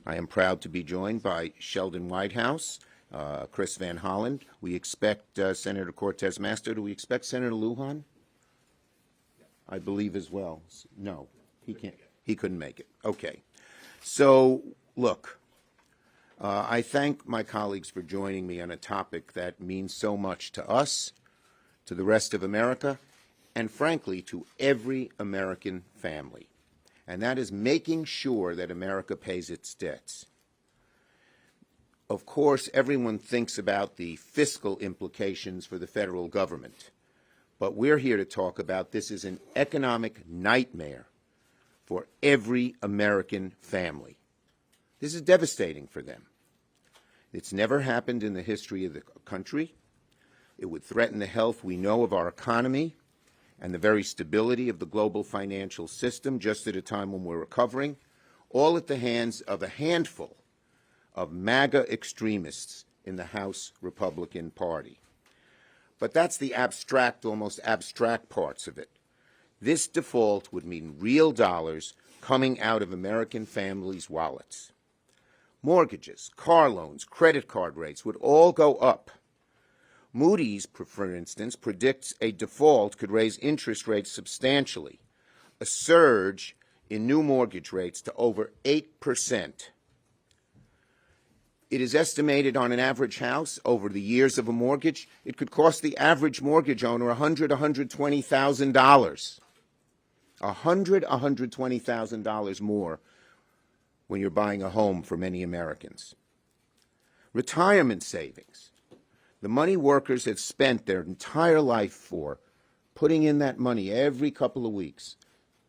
I am proud to be joined by Sheldon Whitehouse, Chris Van Hollen. We expect Senator Cortez Masto. Do we expect Senator Lujan? I believe as well. No, he can't. He couldn't make it. Okay. So, look, I thank my colleagues for joining me on a topic that means so much to us, to the rest of America, and frankly, to every American family. And that is making sure that America pays its debts. Of course, everyone thinks about the fiscal implications for the federal government. But we're here to talk about this is an economic nightmare for every American family. This is devastating for them. It's never happened in the history of the country. It would threaten the health we know of our economy and the very stability of the global financial system just at a time when we're recovering, all at the hands of a handful of MAGA extremists in the House Republican Party. But that's the abstract, almost abstract parts of it. This default would mean real dollars coming out of American families' wallets. Mortgages, car loans, credit card rates would all go up. Moody's, for instance, predicts a default could raise interest rates substantially, a surge in new mortgage rates to over 8%. It is estimated on an average house over the years of a mortgage, it could cost the average mortgage owner $120,000. $120,000 more when you're buying a home for many Americans. Retirement savings. The money workers have spent their entire life for, putting in that money every couple of weeks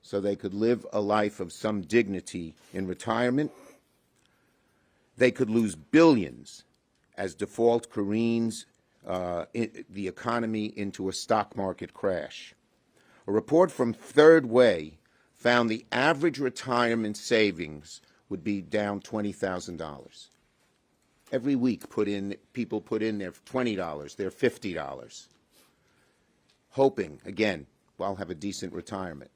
so they could live a life of some dignity in retirement. They could lose billions as default careens the economy into a stock market crash. A report from Third Way found the average retirement savings would be down $20,000. Every week people put in their $20, their $50, hoping, again, I'll have a decent retirement.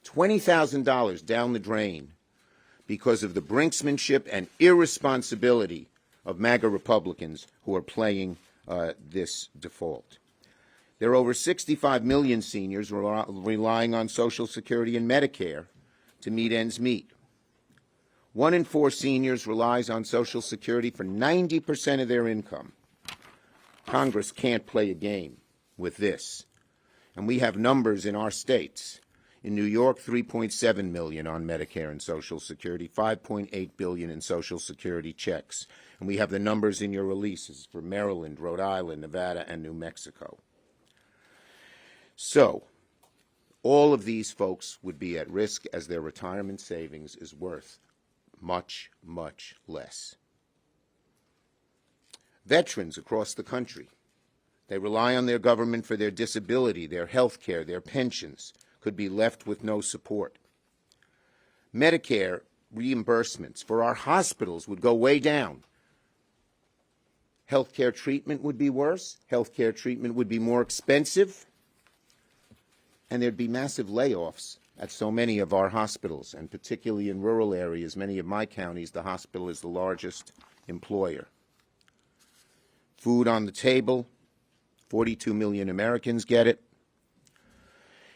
$20,000 down the drain because of the brinksmanship and irresponsibility of MAGA Republicans who are playing this default. There are over 65 million seniors relying on Social Security and Medicare to meet ends meet. 1 in 4 seniors relies on Social Security for 90% of their income. Congress can't play a game with this. And we have numbers in our states. In New York, 3.7 million on Medicare and Social Security, 5.8 billion in Social Security checks. And we have the numbers in your releases for Maryland, Rhode Island, Nevada, and New Mexico. So, all of these folks would be at risk as their retirement savings is worth much, much less. Veterans across the country, they rely on their government for their disability, their health care, their pensions, could be left with no support. Medicare reimbursements for our hospitals would go way down. Health care treatment would be worse. Health care treatment would be more expensive. And there'd be massive layoffs at so many of our hospitals, and particularly in rural areas, many of my counties, the hospital is the largest employer. Food on the table, 42 million Americans get it.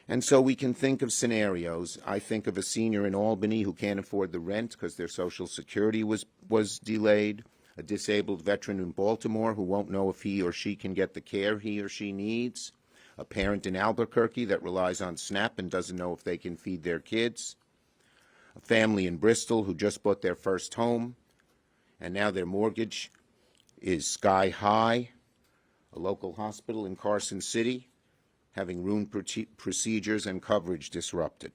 And so we can think of scenarios. I think of a senior in Albany who can't afford the rent because their Social Security was delayed, a disabled veteran in Baltimore who won't know if he or she can get the care he or she needs, a parent in Albuquerque that relies on SNAP and doesn't know if they can feed their kids, a family in Bristol who just bought their first home, and now their mortgage is sky high, a local hospital in Carson City having room procedures and coverage disrupted.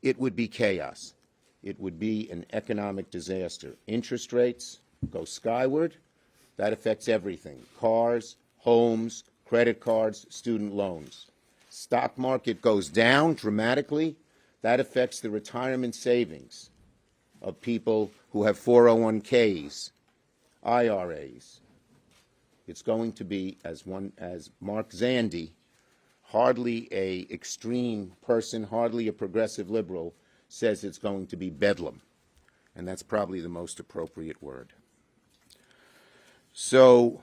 It would be chaos. It would be an economic disaster. Interest rates go skyward. That affects everything: cars, homes, credit cards, student loans. Stock market goes down dramatically. That affects the retirement savings of people who have 401ks, IRAs. It's going to be, as Mark Zandi, hardly a extreme person, hardly a progressive liberal, says it's going to be bedlam. and that's probably the most appropriate word. So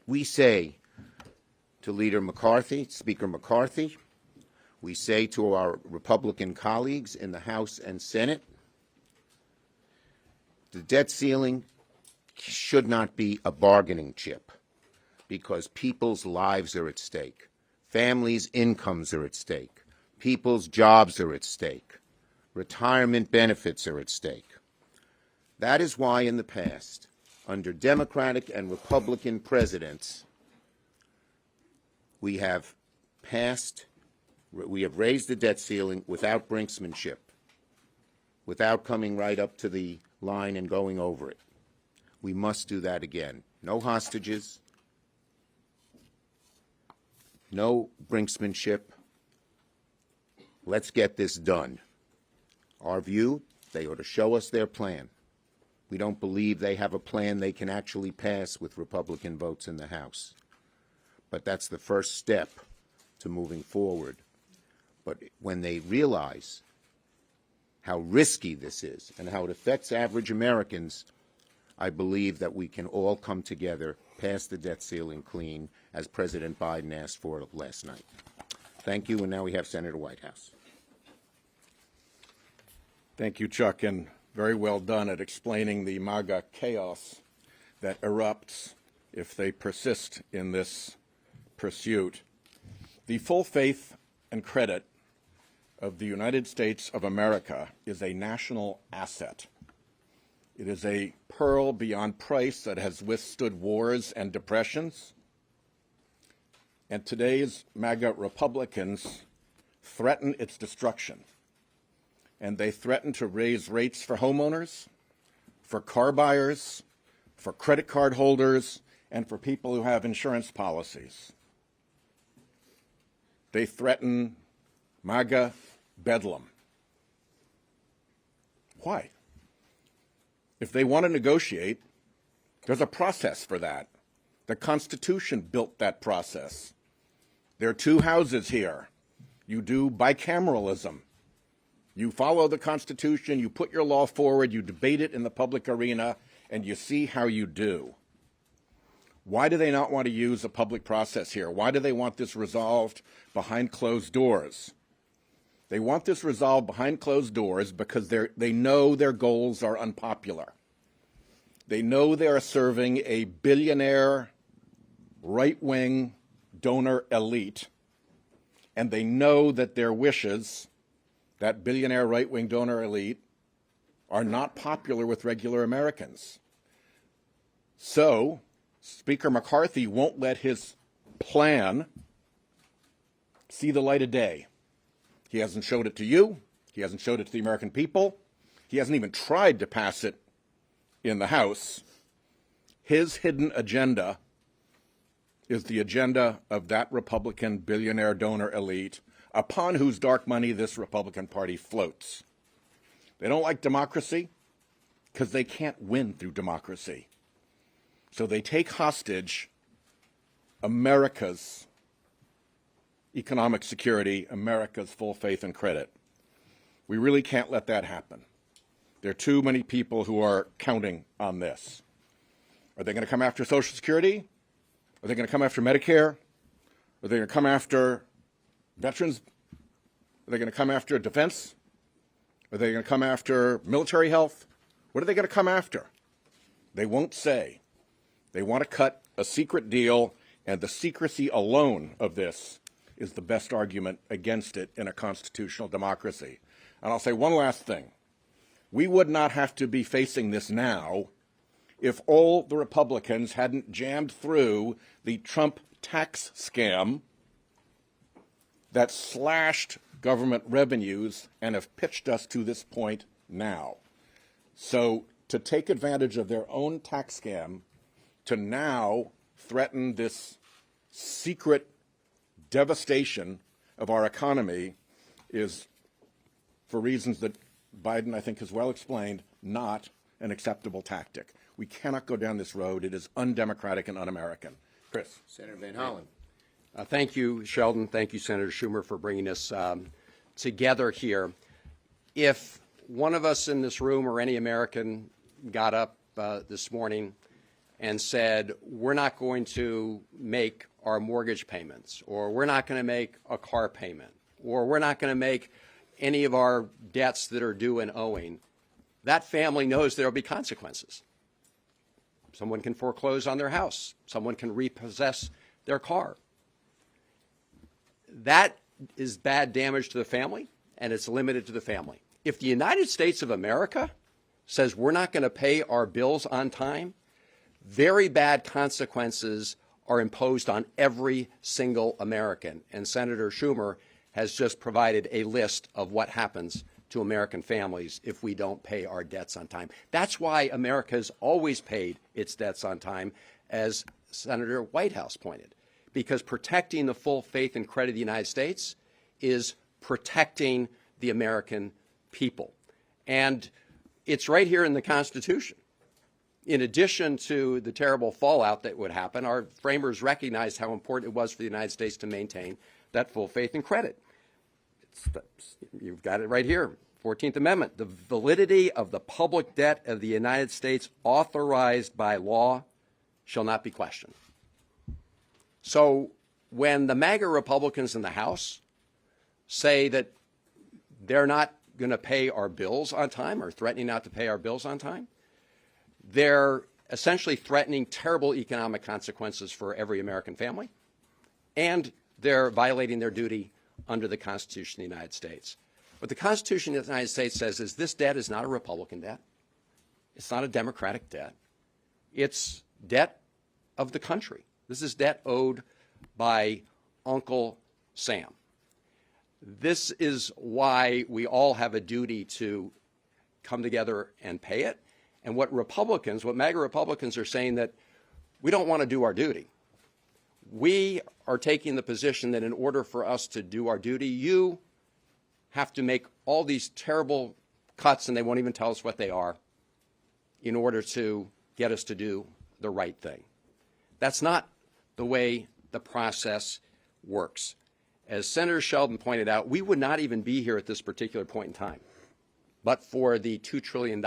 we say to Leader McCarthy, Speaker McCarthy, we say to our Republican colleagues in the House and Senate, the debt ceiling should not be a bargaining chip because people's lives are at stake. Families' incomes are at stake. People's jobs are at stake. Retirement benefits are at stake. That is why in the past, under Democratic and Republican presidents, we have raised the debt ceiling without brinksmanship, without coming right up to the line and going over it. We must do that again. No hostages, no brinksmanship. Let's get this done. Our view, they ought to show us their plan. We don't believe they have a plan they can actually pass with Republican votes in the House. But that's the first step to moving forward. But when they realize how risky this is and how it affects average Americans, I believe that we can all come together, pass the debt ceiling clean, as President Biden asked for last night. Thank you, and now we have Senator Whitehouse. Thank you, Chuck, and very well done at explaining the MAGA chaos that erupts if they persist in this pursuit. The full faith and credit of the United States of America is a national asset. It is a pearl beyond price that has withstood wars and depressions. And today's MAGA Republicans threaten its destruction. And they threaten to raise rates for homeowners, for car buyers, for credit card holders, and for people who have insurance policies. They threaten MAGA bedlam. Why? If they want to negotiate, there's a process for that. The Constitution built that process. There are two houses here. You do bicameralism. You follow the Constitution, you put your law forward, you debate it in the public arena, and you see how you do. Why do they not want to use a public process here? Why do they want this resolved behind closed doors? They want this resolved behind closed doors because they know their goals are unpopular. They know they are serving a billionaire, right-wing donor elite, and they know that their wishes, that billionaire right-wing donor elite, are not popular with regular Americans. So Speaker McCarthy won't let his plan see the light of day. He hasn't showed it to you. He hasn't showed it to the American people. He hasn't even tried to pass it in the House. His hidden agenda is the agenda of that Republican billionaire donor elite upon whose dark money this Republican Party floats. They don't like democracy because they can't win through democracy. So they take hostage America's economic security, America's full faith and credit. We really can't let that happen. There are too many people who are counting on this. Are they going to come after Social Security? Are they going to come after Medicare? Are they going to come after veterans? Are they going to come after defense? Are they going to come after military health? What are they going to come after? They won't say. They want to cut a secret deal, and the secrecy alone of this is the best argument against it in a constitutional democracy. And I'll say one last thing. We would not have to be facing this now if all the Republicans hadn't jammed through the Trump tax scam that slashed government revenues and have pitched us to this point now. So to take advantage of their own tax scam, to now threaten this secret devastation of our economy is, for reasons that Biden, I think, has well explained, not an acceptable tactic. We cannot go down this road. It is undemocratic and un-American. Chris. Senator Van Hollen. Thank you, Sheldon. Thank you, Senator Schumer, for bringing us together here. If one of us in this room or any American got up this morning and said, we're not going to make our mortgage payments, or we're not going to make a car payment, or we're not going to make any of our debts that are due and owing, that family knows there will be consequences. Someone can foreclose on their house. Someone can repossess their car. That is bad damage to the family, and it's limited to the family. If the United States of America says we're not going to pay our bills on time, very bad consequences are imposed on every single American. And Senator Schumer has just provided a list of what happens to American families if we don't pay our debts on time. That's why America has always paid its debts on time, as Senator Whitehouse pointed, because protecting the full faith and credit of the United States is protecting the American people. And it's right here in the Constitution. In addition to the terrible fallout that would happen, our framers recognized how important it was for the United States to maintain that full faith and credit. You've got it right here, 14th Amendment. The validity of the public debt of the United States authorized by law shall not be questioned. So when the MAGA Republicans in the House say that they're not going to pay our bills on time or threatening not to pay our bills on time, they're essentially threatening terrible economic consequences for every American family, and they're violating their duty under the Constitution of the United States. What the Constitution of the United States says is this debt is not a Republican debt. It's not a Democratic debt. It's debt of the country. This is debt owed by Uncle Sam. This is why we all have a duty to come together and pay it. And what MAGA Republicans are saying, that we don't want to do our duty. We are taking the position that in order for us to do our duty, you have to make all these terrible cuts, and they won't even tell us what they are, in order to get us to do the right thing. That's not the way the process works. As Senator Sheldon pointed out, we would not even be here at this particular point in time but for the $2 trillion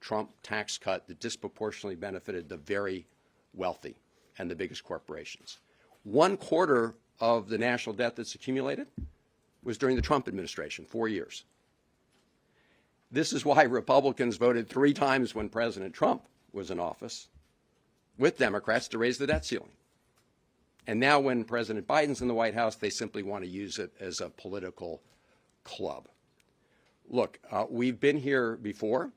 Trump tax cut that disproportionately benefited the very wealthy and the biggest corporations. 1/4 of the national debt that's accumulated was during the Trump administration, 4 years. This is why Republicans voted 3 times when President Trump was in office with Democrats to raise the debt ceiling. And now when President Biden's in the White House, they simply want to use it as a political club. Look, we've been here before.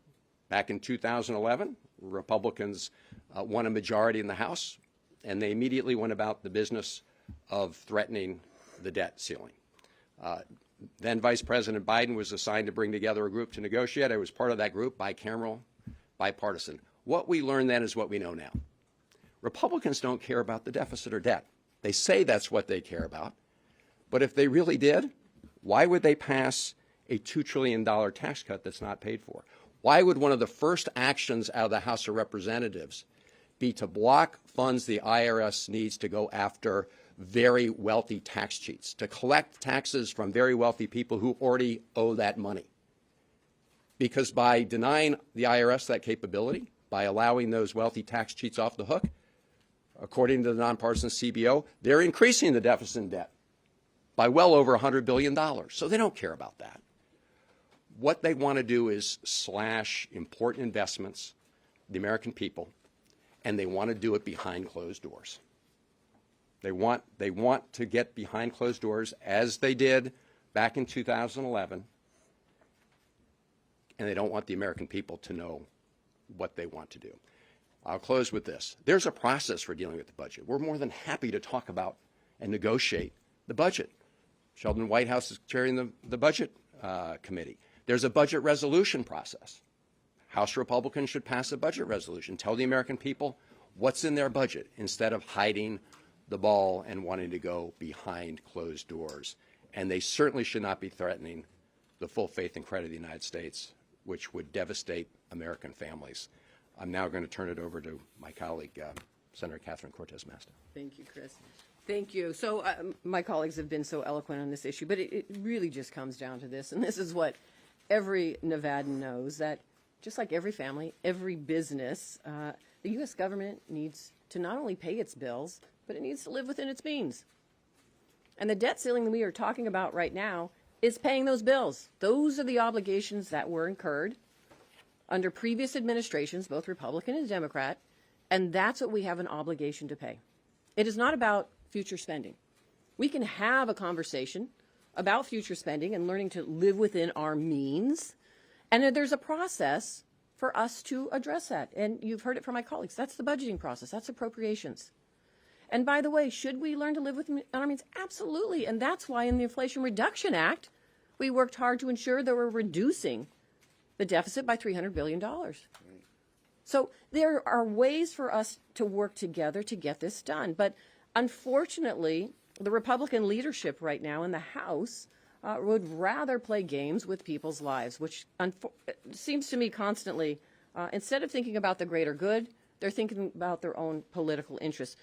Back in 2011, Republicans won a majority in the House, and they immediately went about the business of threatening the debt ceiling. Then Vice President Biden was assigned to bring together a group to negotiate. I was part of that group, bicameral, bipartisan. What we learned then is what we know now. Republicans don't care about the deficit or debt. They say that's what they care about. But if they really did, why would they pass a $2 trillion tax cut that's not paid for? Why would one of the first actions out of the House of Representatives be to block funds the IRS needs to go after very wealthy tax cheats, to collect taxes from very wealthy people who already owe that money? Because by denying the IRS that capability, by allowing those wealthy tax cheats off the hook, according to the nonpartisan CBO, they're increasing the deficit and debt by well over $100 billion. So they don't care about that. What they want to do is slash important investments, the American people, and they want to do it behind closed doors. They want to get behind closed doors, as they did back in 2011, and they don't want the American people to know what they want to do. I'll close with this. There's a process for dealing with the budget. We're more than happy to talk about and negotiate the budget. Sheldon Whitehouse is chairing the budget committee. There's a budget resolution process. House Republicans should pass a budget resolution, tell the American people what's in their budget instead of hiding the ball and wanting to go behind closed doors. And they certainly should not be threatening the full faith and credit of the United States, which would devastate American families. I'm now going to turn it over to my colleague, Senator Catherine Cortez Masto. Thank you, Chris. Thank you. So my colleagues have been so eloquent on this issue, but it really just comes down to this, and this is what every Nevadan knows that just like every family, every business, the U.S. government needs to not only pay its bills, but it needs to live within its means. And the debt ceiling that we are talking about right now is paying those bills. Those are the obligations that were incurred under previous administrations, both Republican and Democrat, and that's what we have an obligation to pay. It is not about future spending. We can have a conversation about future spending and learning to live within our means, and there's a process for us to address that. And you've heard it from my colleagues. That's the budgeting process. That's appropriations. And by the way, should we learn to live within our means? Absolutely. And that's why in the Inflation Reduction Act, we worked hard to ensure that we're reducing the deficit by $300 billion. So there are ways for us to work together to get this done. But unfortunately, the Republican leadership right now in the House would rather play games with people's lives, which seems to me constantly, instead of thinking about the greater good, they're thinking about their own political interests.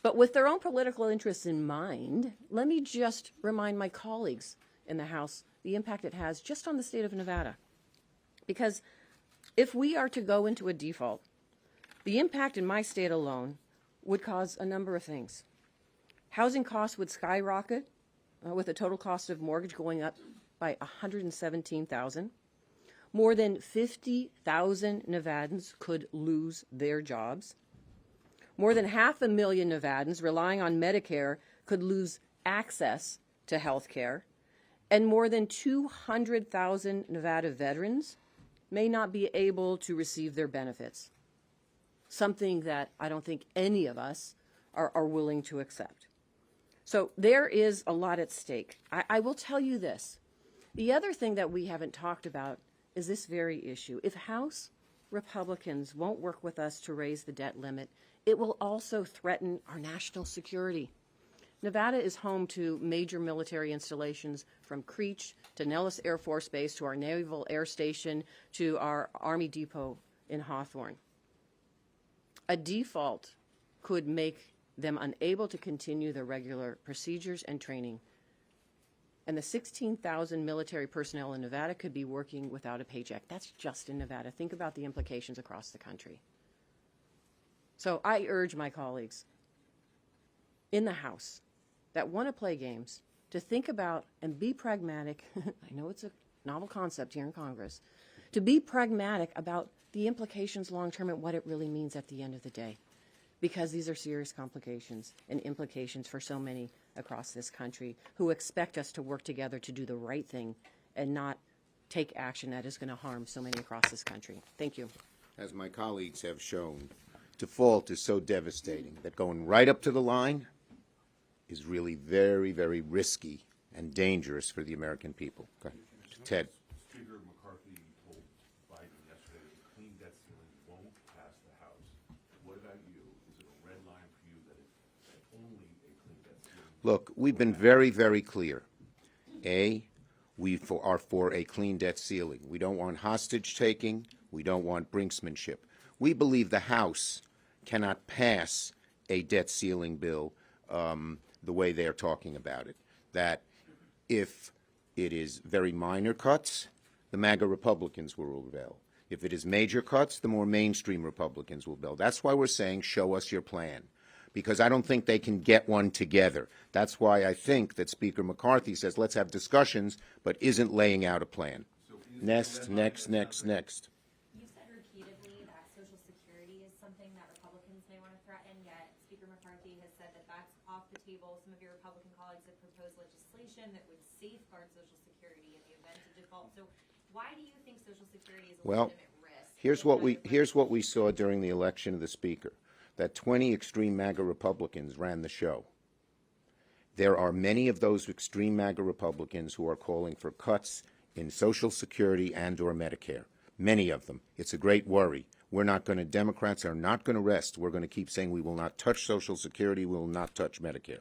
But with their own political interests in mind, let me just remind my colleagues in the House the impact it has just on the state of Nevada. Because if we are to go into a default, the impact in my state alone would cause a number of things. Housing costs would skyrocket, with the total cost of mortgage going up by $117,000. More than 50,000 Nevadans could lose their jobs. More than 500,000 Nevadans relying on Medicare could lose access to health care. And more than 200,000 Nevada veterans may not be able to receive their benefits, something that I don't think any of us are willing to accept. So there is a lot at stake. I will tell you this. The other thing that we haven't talked about is this very issue. If House Republicans won't work with us to raise the debt limit, it will also threaten our national security. Nevada is home to major military installations from Creech to Nellis Air Force Base to our Naval Air Station to our Army Depot in Hawthorne. A default could make them unable to continue their regular procedures and training. And the 16,000 military personnel in Nevada could be working without a paycheck. That's just in Nevada. Think about the implications across the country. So I urge my colleagues in the House that want to play games to think about and be pragmatic. I know it's a novel concept here in Congress. To be pragmatic about the implications long term and what it really means at the end of the day. Because these are serious complications and implications for so many across this country who expect us to work together to do the right thing and not take action that is going to harm so many across this country. Thank you. As my colleagues have shown, default is so devastating that going right up to the line is really very, very risky and dangerous for the American people. Go ahead. Ted. Speaker McCarthy told Biden yesterday that the clean debt ceiling won't pass the House. What about you? Is it a red line for you that only a clean debt ceiling? Look, we've been very, very clear. We are for a clean debt ceiling. We don't want hostage taking. We don't want brinksmanship. We believe the House cannot pass a debt ceiling bill the way they're talking about it. That if it is very minor cuts, the MAGA Republicans will rebel. If it is major cuts, the more mainstream Republicans will rebel. That's why we're saying, show us your plan. Because I don't think they can get one together. That's why I think that Speaker McCarthy says, let's have discussions, but isn't laying out a plan. Next. You said repeatedly that Social Security is something that Republicans may want to threaten, yet Speaker McCarthy has said that that's off the table. Some of your Republican colleagues have proposed legislation that would safeguard Social Security in the event of default. So why do you think Social Security is a legitimate risk? Here's what we saw during the election of the Speaker, that 20 extreme MAGA Republicans ran the show. There are many of those extreme MAGA Republicans who are calling for cuts in Social Security and or Medicare. Many of them. It's a great worry. Democrats are not going to rest. We're going to keep saying we will not touch Social Security, we will not touch Medicare.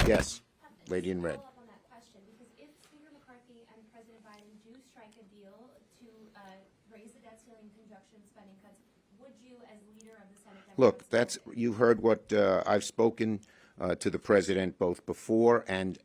Yes, lady in red. Follow up on that question, because if Speaker McCarthy and President Biden do strike a deal to raise the debt ceiling in conjunction with spending cuts, would you, as leader of the Senate Democrats... Look, you've heard what I've spoken to the president both before and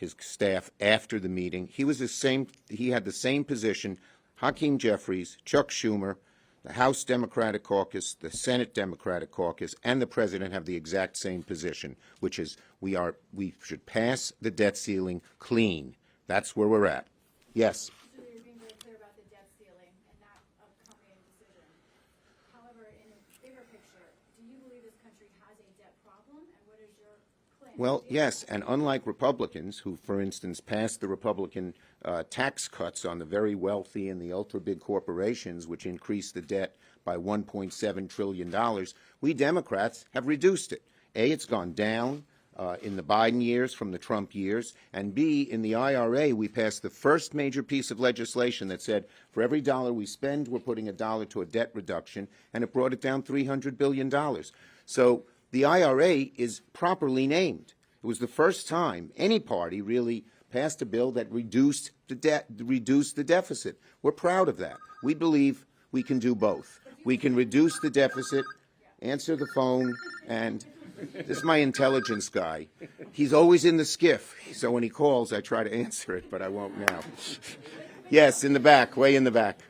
his staff after the meeting. He had the same position. Hakeem Jeffries, Chuck Schumer, the House Democratic Caucus, the Senate Democratic Caucus, and the President have the exact same position, which is we should pass the debt ceiling clean. That's where we're at. Yes. So you're being very clear about the debt ceiling and that accompanying decision. However, in a bigger picture, do you believe this country has a debt problem, and what is your plan? Well, yes, and unlike Republicans, who, for instance, passed the Republican tax cuts on the very wealthy and the ultra-big corporations, which increased the debt by $1.7 trillion, we Democrats have reduced it. A, it's gone down in the Biden years from the Trump years, and B, in the IRA, we passed the first major piece of legislation that said for every dollar we spend, we're putting a dollar to a debt reduction, and it brought it down $300 billion. So the IRA is properly named. It was the first time any party really passed a bill that reduced the deficit. We're proud of that. We believe we can do both. We can reduce the deficit, answer the phone, and this is my intelligence guy. He's always in the skiff, so when he calls, I try to answer it, but I won't now. Yes, in the back, way in the back. Do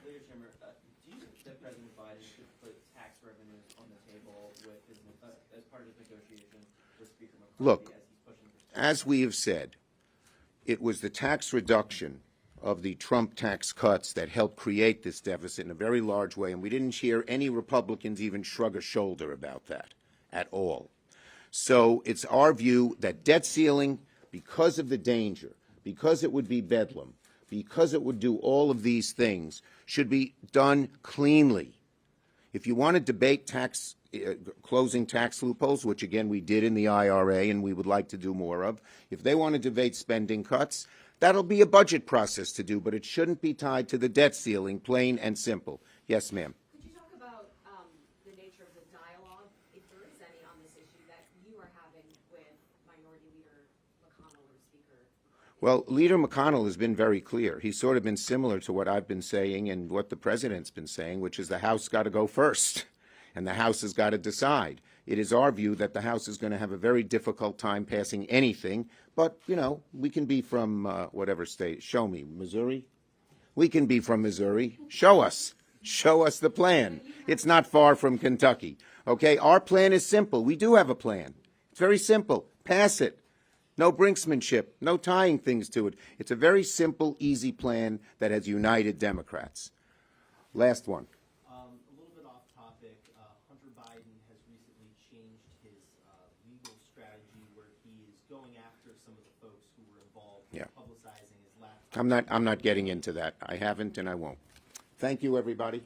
you think that President Biden should put tax revenues on the table with his, as part of his negotiation with Speaker McCarthy Look, as he's pushing for? as we have said, it was the tax reduction of the Trump tax cuts that helped create this deficit in a very large way, and we didn't hear any Republicans even shrug a shoulder about that at all. So it's our view that debt ceiling, because of the danger, because it would be bedlam, because it would do all of these things, should be done cleanly. If you want to debate closing tax loopholes, which again we did in the IRA and we would like to do more of, if they want to debate spending cuts, that'll be a budget process to do, but it shouldn't be tied to the debt ceiling, plain and simple. Yes, ma'am. Could you talk about the nature of the dialogue, if there is any, on this issue that you are having with Minority Leader McConnell or Speaker? Well, Leader McConnell has been very clear. He's sort of been similar to what I've been saying and what the president's been saying, which is the House got to go first, and the House has got to decide. It is our view that the House is going to have a very difficult time passing anything, but, you know, we can be from whatever state. Show me. Missouri? We can be from Missouri. Show us. Show us the plan. It's not far from Kentucky. Okay? Our plan is simple. We do have a plan. It's very simple. Pass it. No brinksmanship, no tying things to it. It's a very simple, easy plan that has united Democrats. Last one. A little bit off topic, Hunter Biden has recently changed his legal strategy where he is going after some of the folks who were involved in publicizing his laptop. I'm not getting into that. I haven't and I won't. Thank you, everybody.